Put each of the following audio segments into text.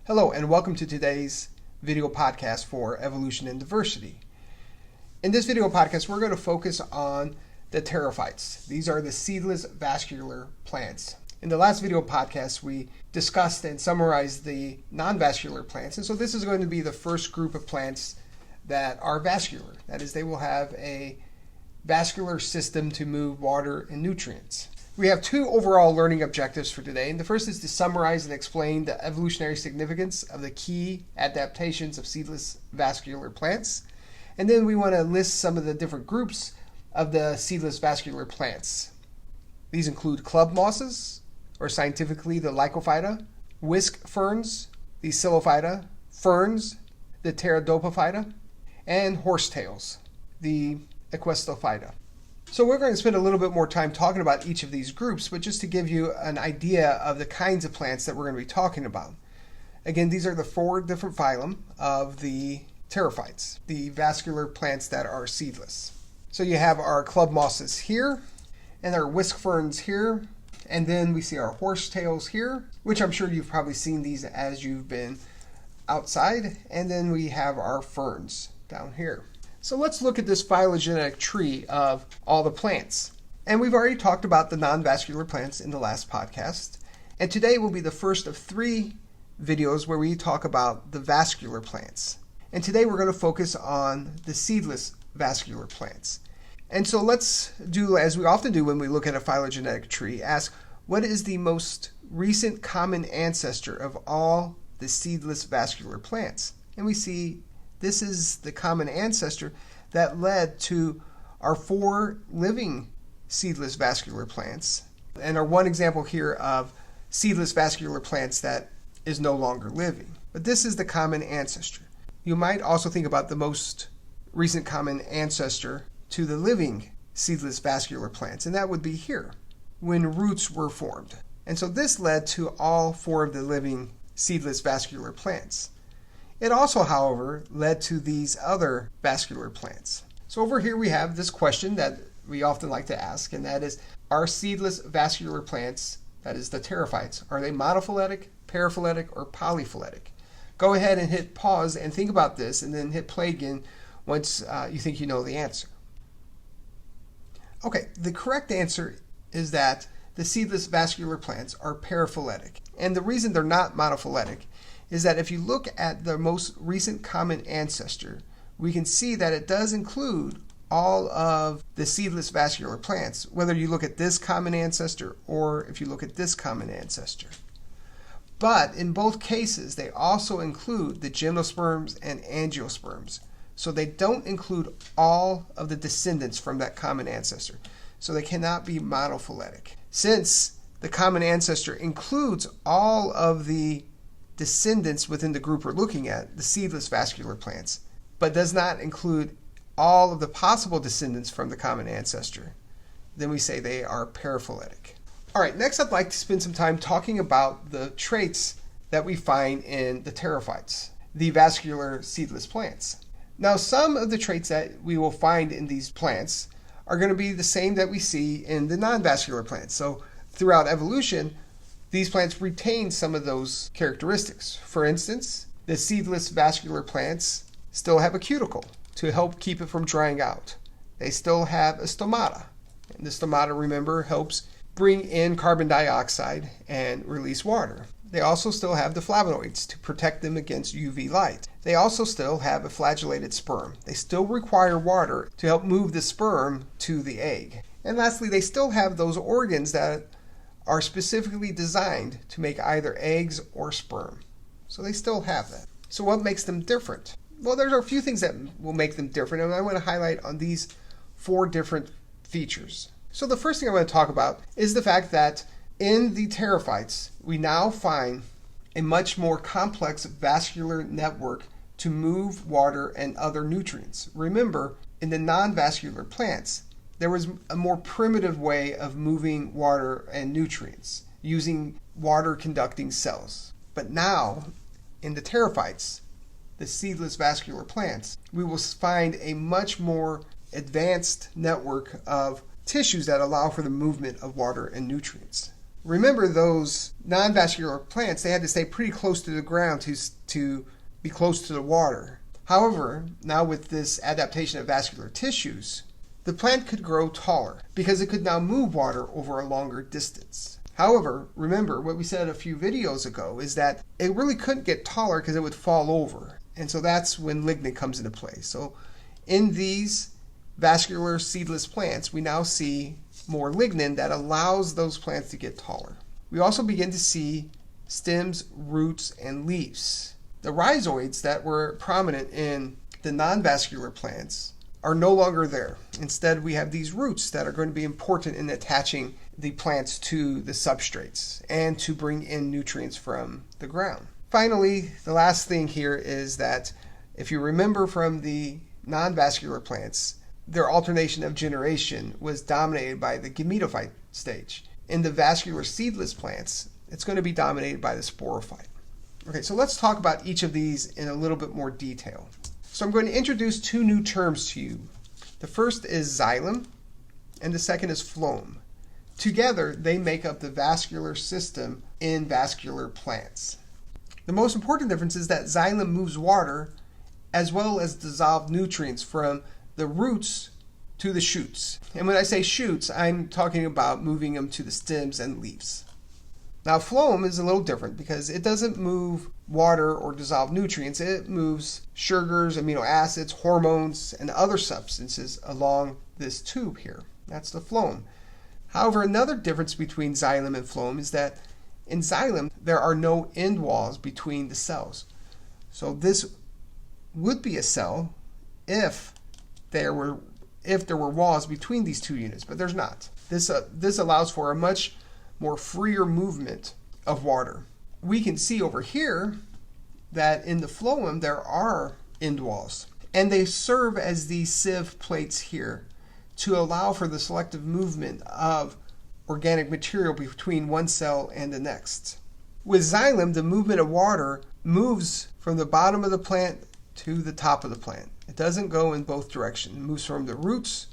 Hello and welcome to today's video podcast for evolution and diversity. In this video podcast, we're going to focus on the pterophytes. These are the seedless vascular plants. In the last video podcast, we discussed and summarized the non-vascular plants. And so this is going to be the first group of plants that are vascular. That is, they will have a vascular system to move water and nutrients. We have two overall learning objectives for today. And the first is to summarize and explain the evolutionary significance of the key adaptations of seedless vascular plants. And then we want to list some of the different groups of the seedless vascular plants. These include club mosses, or scientifically the Lycophyta, whisk ferns, the Xylophyta, ferns, the Pteridophyta, and horsetails, the Equistophyta. So we're going to spend a little bit more time talking about each of these groups, but just to give you an idea of the kinds of plants that we're going to be talking about. Again, these are the four different phylum of the pterophytes, the vascular plants that are seedless. So you have our club mosses here, and our whisk ferns here, and then we see our horsetails here, which I'm sure you've probably seen these as you've been outside, and then we have our ferns down here. So let's look at this phylogenetic tree of all the plants. And we've already talked about the non-vascular plants in the last podcast. And today will be the first of three videos where we talk about the vascular plants. And today we're going to focus on the seedless vascular plants. And so let's do, as we often do when we look at a phylogenetic tree, ask what is the most recent common ancestor of all the seedless vascular plants? And we see this is the common ancestor that led to our four living seedless vascular plants, and our one example here of seedless vascular plants that is no longer living. But this is the common ancestor. You might also think about the most recent common ancestor to the living seedless vascular plants, and that would be here, when roots were formed. And so this led to all four of the living seedless vascular plants. It also, however, led to these other vascular plants. So over here we have this question that we often like to ask, and that is, are seedless vascular plants, that is the pterophytes, are they monophyletic, paraphyletic, or polyphyletic? Go ahead and hit pause and think about this, and then hit play again once you think you know the answer. Okay, the correct answer is that the seedless vascular plants are paraphyletic. And the reason they're not monophyletic is that if you look at the most recent common ancestor, we can see that it does include all of the seedless vascular plants, whether you look at this common ancestor or if you look at this common ancestor. But in both cases, they also include the gymnosperms and angiosperms. So they don't include all of the descendants from that common ancestor. So they cannot be monophyletic. Since the common ancestor includes all of the descendants within the group we're looking at, the seedless vascular plants, but does not include all of the possible descendants from the common ancestor, then we say they are paraphyletic. All right, next I'd like to spend some time talking about the traits that we find in the pterophytes, the vascular seedless plants. Now, some of the traits that we will find in these plants are going to be the same that we see in the non-vascular plants. So throughout evolution, these plants retain some of those characteristics. For instance, the seedless vascular plants still have a cuticle to help keep it from drying out. They still have a stomata. And the stomata, remember, helps bring in carbon dioxide and release water. They also still have the flavonoids to protect them against UV light. They also still have a flagellated sperm. They still require water to help move the sperm to the egg. And lastly, they still have those organs that are specifically designed to make either eggs or sperm. So they still have that. So what makes them different? Well, there are a few things that will make them different, and I want to highlight on these four different features. So the first thing I want to talk about is the fact that in the pterophytes, we now find a much more complex vascular network to move water and other nutrients. Remember, in the non-vascular plants, there was a more primitive way of moving water and nutrients using water-conducting cells. But now, in the pterophytes, the seedless vascular plants, we will find a much more advanced network of tissues that allow for the movement of water and nutrients. Remember, those non-vascular plants, they had to stay pretty close to the ground to be close to the water. However, now with this adaptation of vascular tissues, the plant could grow taller because it could now move water over a longer distance. However, remember what we said a few videos ago is that it really couldn't get taller because it would fall over. And so that's when lignin comes into play. So in these vascular seedless plants, we now see more lignin that allows those plants to get taller. We also begin to see stems, roots, and leaves. The rhizoids that were prominent in the non-vascular plants are no longer there. Instead, we have these roots that are going to be important in attaching the plants to the substrates and to bring in nutrients from the ground. Finally, the last thing here is that if you remember from the non-vascular plants, their alternation of generation was dominated by the gametophyte stage. In the vascular seedless plants, it's going to be dominated by the sporophyte. Okay, so let's talk about each of these in a little bit more detail. So I'm going to introduce two new terms to you. The first is xylem, and the second is phloem. Together, they make up the vascular system in vascular plants. The most important difference is that xylem moves water as well as dissolved nutrients from the roots to the shoots. And when I say shoots, I'm talking about moving them to the stems and leaves. Now, phloem is a little different because it doesn't move water or dissolved nutrients. It moves sugars, amino acids, hormones, and other substances along this tube here. That's the phloem. However, another difference between xylem and phloem is that in xylem, there are no end walls between the cells. So this would be a cell if there were walls between these two units, but there's not. This allows for a much more freer movement of water. We can see over here that in the phloem there are end walls, and they serve as these sieve plates here to allow for the selective movement of organic material between one cell and the next. With xylem, the movement of water moves from the bottom of the plant to the top of the plant. It doesn't go in both directions. It moves from the roots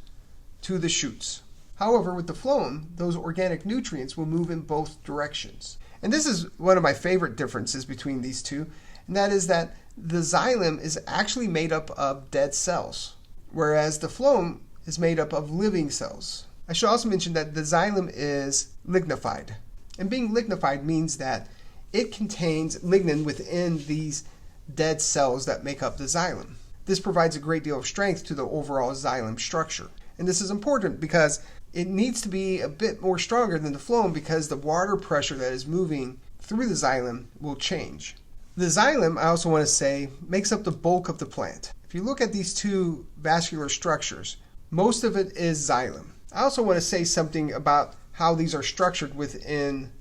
to the shoots. However, with the phloem, those organic nutrients will move in both directions. And this is one of my favorite differences between these two, and that is that the xylem is actually made up of dead cells, whereas the phloem is made up of living cells. I should also mention that the xylem is lignified. And being lignified means that it contains lignin within these dead cells that make up the xylem. This provides a great deal of strength to the overall xylem structure. And this is important because it needs to be a bit more stronger than the phloem because the water pressure that is moving through the xylem will change. The xylem, I also want to say, makes up the bulk of the plant. If you look at these two vascular structures, most of it is xylem. I also want to say something about how these are structured within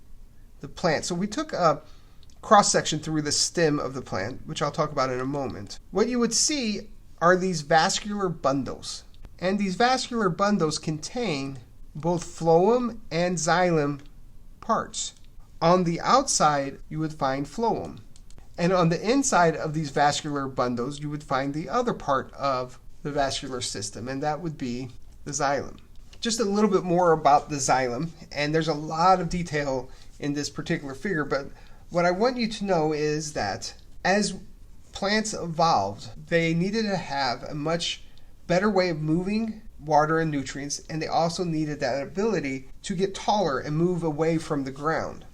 the plant. So we took a cross-section through the stem of the plant, which I'll talk about in a moment. What you would see are these vascular bundles. And these vascular bundles contain both phloem and xylem parts. On the outside, you would find phloem. And on the inside of these vascular bundles, you would find the other part of the vascular system, and that would be the xylem. Just a little bit more about the xylem, and there's a lot of detail in this particular figure, but what I want you to know is that as plants evolved, they needed to have a much better way of moving water and nutrients, and they also needed that ability to get taller and move away from the ground.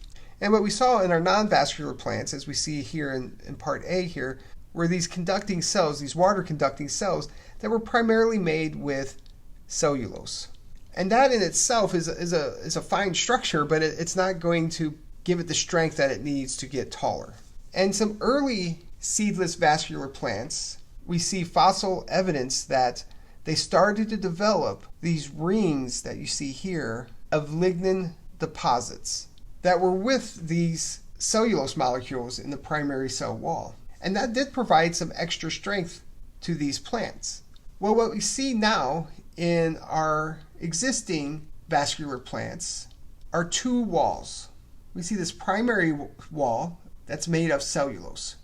And what we saw in our non-vascular plants, as we see here in part A here, were these conducting cells, these water conducting cells that were primarily made with cellulose. And that in itself is a fine structure, but it's not going to give it the strength that it needs to get taller. And some early seedless vascular plants, we see fossil evidence that they started to develop these rings that you see here of lignin deposits that were with these cellulose molecules in the primary cell wall. And that did provide some extra strength to these plants. Well, what we see now in our existing vascular plants are two walls. We see this primary wall that's made of cellulose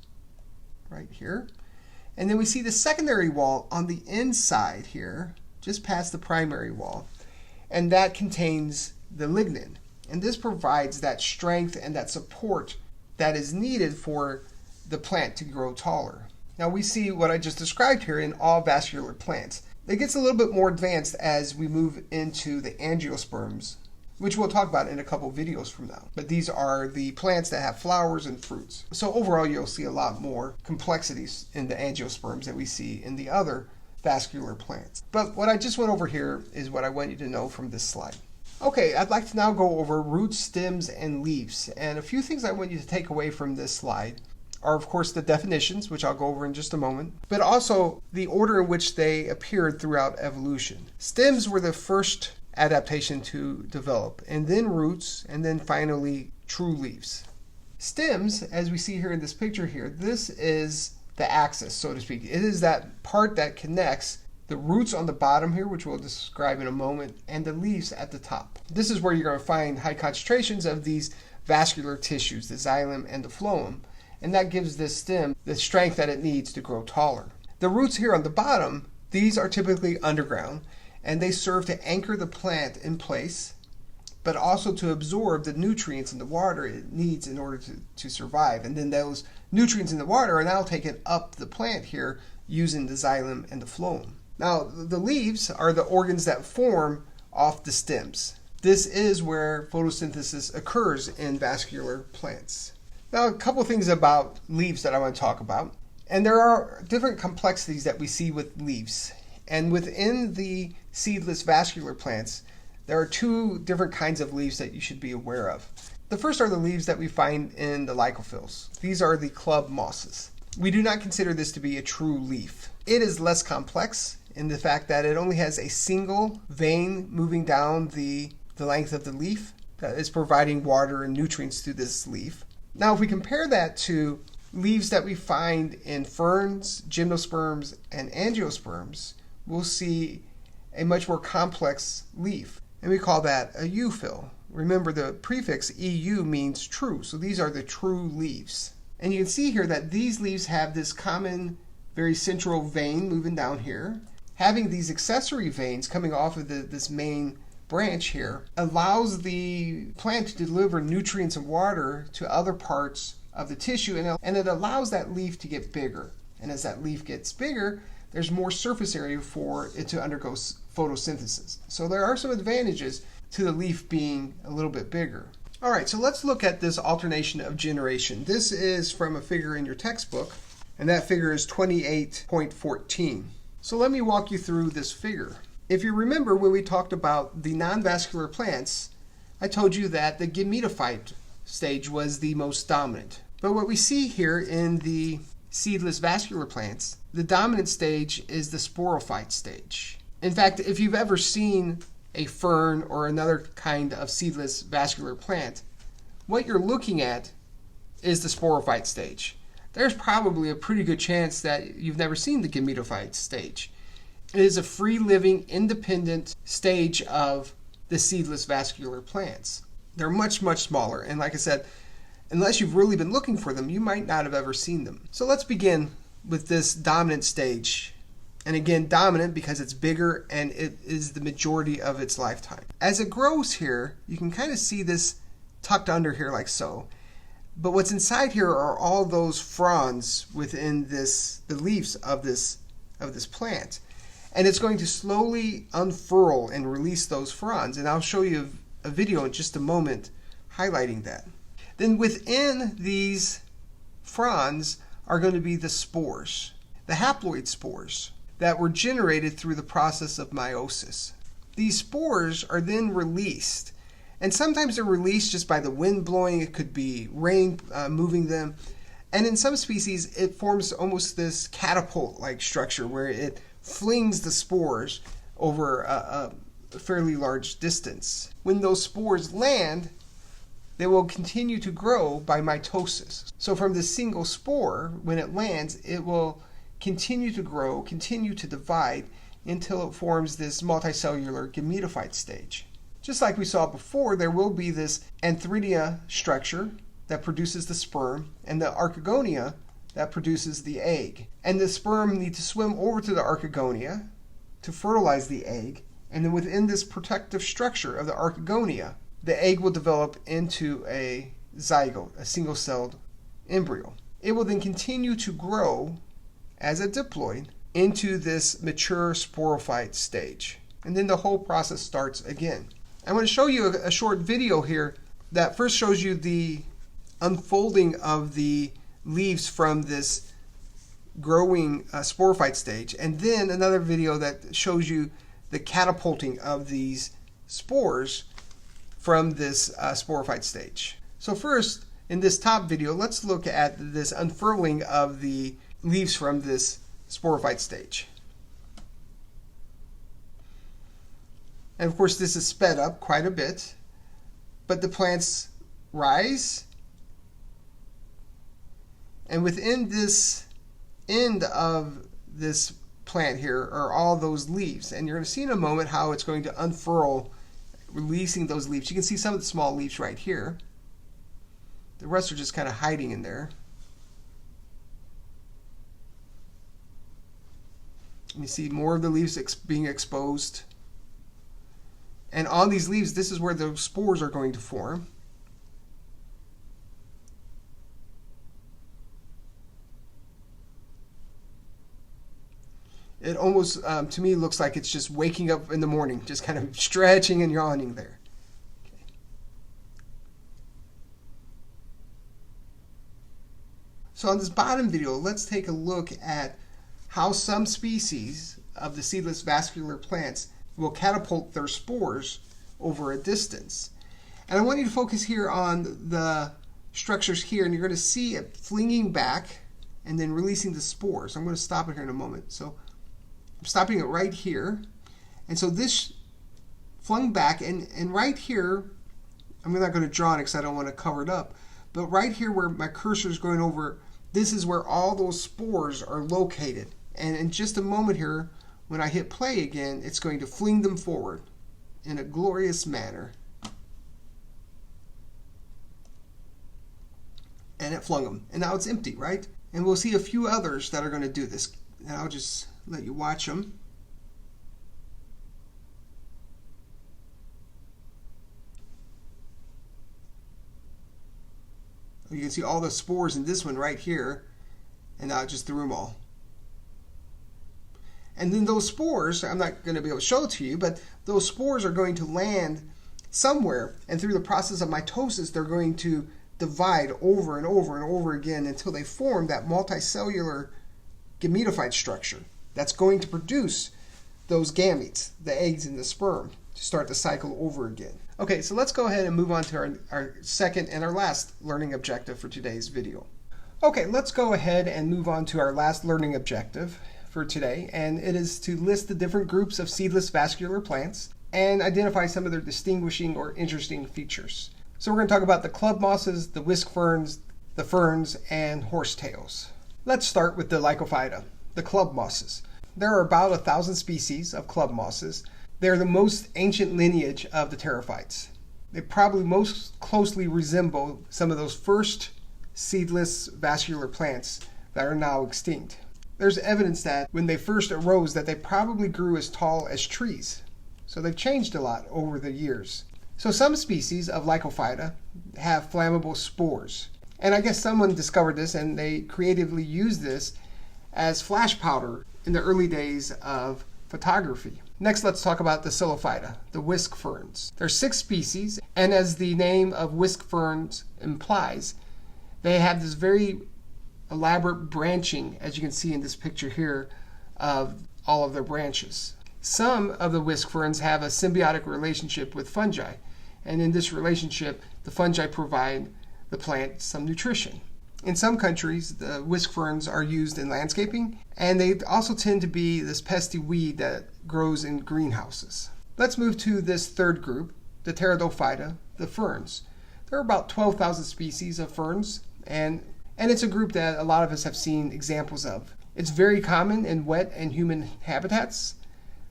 right here. And then we see the secondary wall on the inside here, just past the primary wall. And that contains the lignin. And this provides that strength and that support that is needed for the plant to grow taller. Now we see what I just described here in all vascular plants. It gets a little bit more advanced as we move into the angiosperms, which we'll talk about in a couple videos from now. But these are the plants that have flowers and fruits. So overall, you'll see a lot more complexities in the angiosperms that we see in the other vascular plants. But what I just went over here is what I want you to know from this slide. Okay, I'd like to now go over roots, stems, and leaves. And a few things I want you to take away from this slide are, of course, the definitions, which I'll go over in just a moment, but also the order in which they appeared throughout evolution. Stems were the first adaptation to develop, and then roots, and then finally true leaves. Stems, as we see here in this picture here, this is the axis, so to speak. It is that part that connects the roots on the bottom here, which we'll describe in a moment, and the leaves at the top. This is where you're going to find high concentrations of these vascular tissues, the xylem and the phloem, and that gives this stem the strength that it needs to grow taller. The roots here on the bottom, these are typically underground, and they serve to anchor the plant in place, but also to absorb the nutrients and the water it needs in order to survive. And then those nutrients in the water are now taken up the plant here using the xylem and the phloem. Now, the leaves are the organs that form off the stems. This is where photosynthesis occurs in vascular plants. Now, a couple things about leaves that I want to talk about. And there are different complexities that we see with leaves. And within the seedless vascular plants, there are two different kinds of leaves that you should be aware of. The first are the leaves that we find in the lycophyls. These are the club mosses. We do not consider this to be a true leaf. It is less complex in the fact that it only has a single vein moving down the length of the leaf that is providing water and nutrients to this leaf. Now, if we compare that to leaves that we find in ferns, gymnosperms, and angiosperms, we'll see a much more complex leaf, and we call that a euphyll. Remember, the prefix EU means true, so these are the true leaves. And you can see here that these leaves have this common, very central vein moving down here. Having these accessory veins coming off of this main branch here allows the plant to deliver nutrients and water to other parts of the tissue, and it allows that leaf to get bigger. And as that leaf gets bigger, there's more surface area for it to undergo photosynthesis. So there are some advantages to the leaf being a little bit bigger. All right, so let's look at this alternation of generation. This is from a figure in your textbook, and that figure is 28.14. So let me walk you through this figure. If you remember when we talked about the non-vascular plants, I told you that the gametophyte stage was the most dominant. But what we see here in the seedless vascular plants, the dominant stage is the sporophyte stage. In fact, if you've ever seen a fern or another kind of seedless vascular plant, what you're looking at is the sporophyte stage. There's probably a pretty good chance that you've never seen the gametophyte stage. It is a free-living, independent stage of the seedless vascular plants. They're much, much smaller, and like I said, unless you've really been looking for them, you might not have ever seen them. So let's begin with this dominant stage. And again, dominant because it's bigger and it is the majority of its lifetime. As it grows here, you can kind of see this tucked under here like so. But what's inside here are all those fronds within the leaves of this plant. And it's going to slowly unfurl and release those fronds. And I'll show you a video in just a moment highlighting that. Then within these fronds are going to be the spores, the haploid spores that were generated through the process of meiosis. These spores are then released, and sometimes they're released just by the wind blowing. It could be rain moving them, and in some species it forms almost this catapult-like structure where it flings the spores over a fairly large distance. When those spores land, they will continue to grow by mitosis. So from this single spore, when it lands, it will continue to grow, continue to divide until it forms this multicellular gametophyte stage. Just like we saw before, there will be this antheridia structure that produces the sperm and the archegonia that produces the egg. And the sperm need to swim over to the archegonia to fertilize the egg, and then within this protective structure of the archegonia, the egg will develop into a zygote, a single-celled embryo. It will then continue to grow as a diploid into this mature sporophyte stage. And then the whole process starts again. I want to show you a short video here that first shows you the unfolding of the leaves from this growing sporophyte stage, and then another video that shows you the catapulting of these spores from this sporophyte stage. So first, in this top video, let's look at this unfurling of the leaves from this sporophyte stage. And of course, this is sped up quite a bit, but the plants rise, and within this end of this plant here are all those leaves, and you're going to see in a moment how it's going to unfurl, releasing those leaves. You can see some of the small leaves right here. The rest are just kind of hiding in there. You see more of the leaves being exposed. And on these leaves, this is where the spores are going to form. It almost, to me, looks like it's just waking up in the morning, just kind of stretching and yawning there. Okay. So on this bottom video, let's take a look at how some species of the seedless vascular plants will catapult their spores over a distance. And I want you to focus here on the structures here, and you're going to see it flinging back and then releasing the spores. I'm going to stop it here in a moment. So I'm stopping it right here. And so this flung back, and right here, I'm not going to draw it because I don't want to cover it up, but right here where my cursor is going over, this is where all those spores are located. And in just a moment here, when I hit play again, it's going to fling them forward in a glorious manner. And it flung them. And now it's empty, right? And we'll see a few others that are going to do this. And I'll just let you watch them. You can see all the spores in this one right here. And now I just threw them all. And then those spores, I'm not going to be able to show it to you, but those spores are going to land somewhere. And through the process of mitosis, they're going to divide over and over and over again until they form that multicellular gametophyte structure that's going to produce those gametes, the eggs and the sperm, to start the cycle over again. Okay, so let's go ahead and move on to our second and our last learning objective for today's video. Okay, let's go ahead and move on to our last learning objective for today, and it is to list the different groups of seedless vascular plants and identify some of their distinguishing or interesting features. So we're going to talk about the club mosses, the whisk ferns, the ferns, and horsetails. Let's start with the Lycophyta, the club mosses. There are about 1,000 species of club mosses. They're the most ancient lineage of the pterophytes. They probably most closely resemble some of those first seedless vascular plants that are now extinct. There's evidence that when they first arose that they probably grew as tall as trees. So they've changed a lot over the years. So some species of Lycophyta have flammable spores. And I guess someone discovered this and they creatively used this as flash powder in the early days of photography. Next, let's talk about the Sporophyte, the whisk ferns. There are 6 species, and as the name of whisk ferns implies, they have this very elaborate branching, as you can see in this picture here, of all of their branches. Some of the whisk ferns have a symbiotic relationship with fungi, and in this relationship, the fungi provide the plant some nutrition. In some countries, the whisk ferns are used in landscaping, and they also tend to be this pesky weed that grows in greenhouses. Let's move to this third group, the Pteridophyta, the ferns. There are about 12,000 species of ferns, and it's a group that a lot of us have seen examples of. It's very common in wet and humid habitats.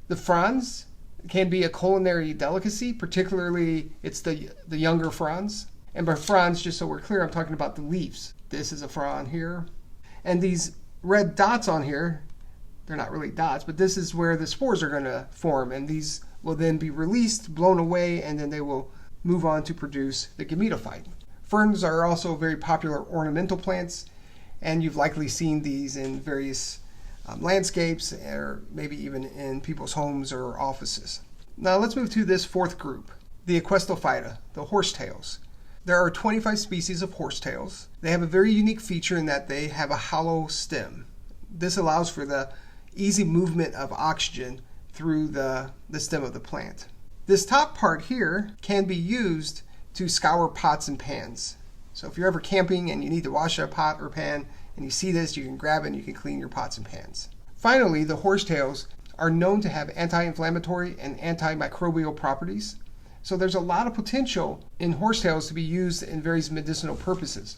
The fronds can be a culinary delicacy, particularly it's the younger fronds. And by fronds, just so we're clear, I'm talking about the leaves. This is a frond here. And these red dots on here, they're not really dots, but this is where the spores are going to form. And these will then be released, blown away, and then they will move on to produce the gametophyte. Ferns are also very popular ornamental plants, and you've likely seen these in various landscapes or maybe even in people's homes or offices. Now let's move to this fourth group, the Equistophyta, the horsetails. There are 25 species of horsetails. They have a very unique feature in that they have a hollow stem. This allows for the easy movement of oxygen through the stem of the plant. This top part here can be used to scour pots and pans. So if you're ever camping and you need to wash a pot or pan and you see this, you can grab it and you can clean your pots and pans. Finally, the horsetails are known to have anti-inflammatory and antimicrobial properties. So there's a lot of potential in horsetails to be used in various medicinal purposes.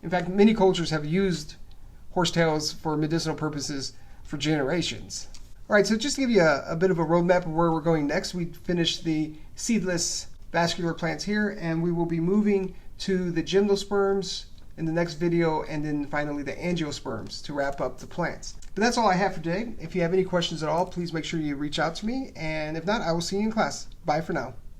In fact, many cultures have used horsetails for medicinal purposes for generations. All right, so just to give you a bit of a roadmap of where we're going next, we finished the seedless vascular plants here, and we will be moving to the gymnosperms in the next video, and then finally the angiosperms to wrap up the plants. But that's all I have for today. If you have any questions at all, please make sure you reach out to me, and if not, I will see you in class. Bye for now.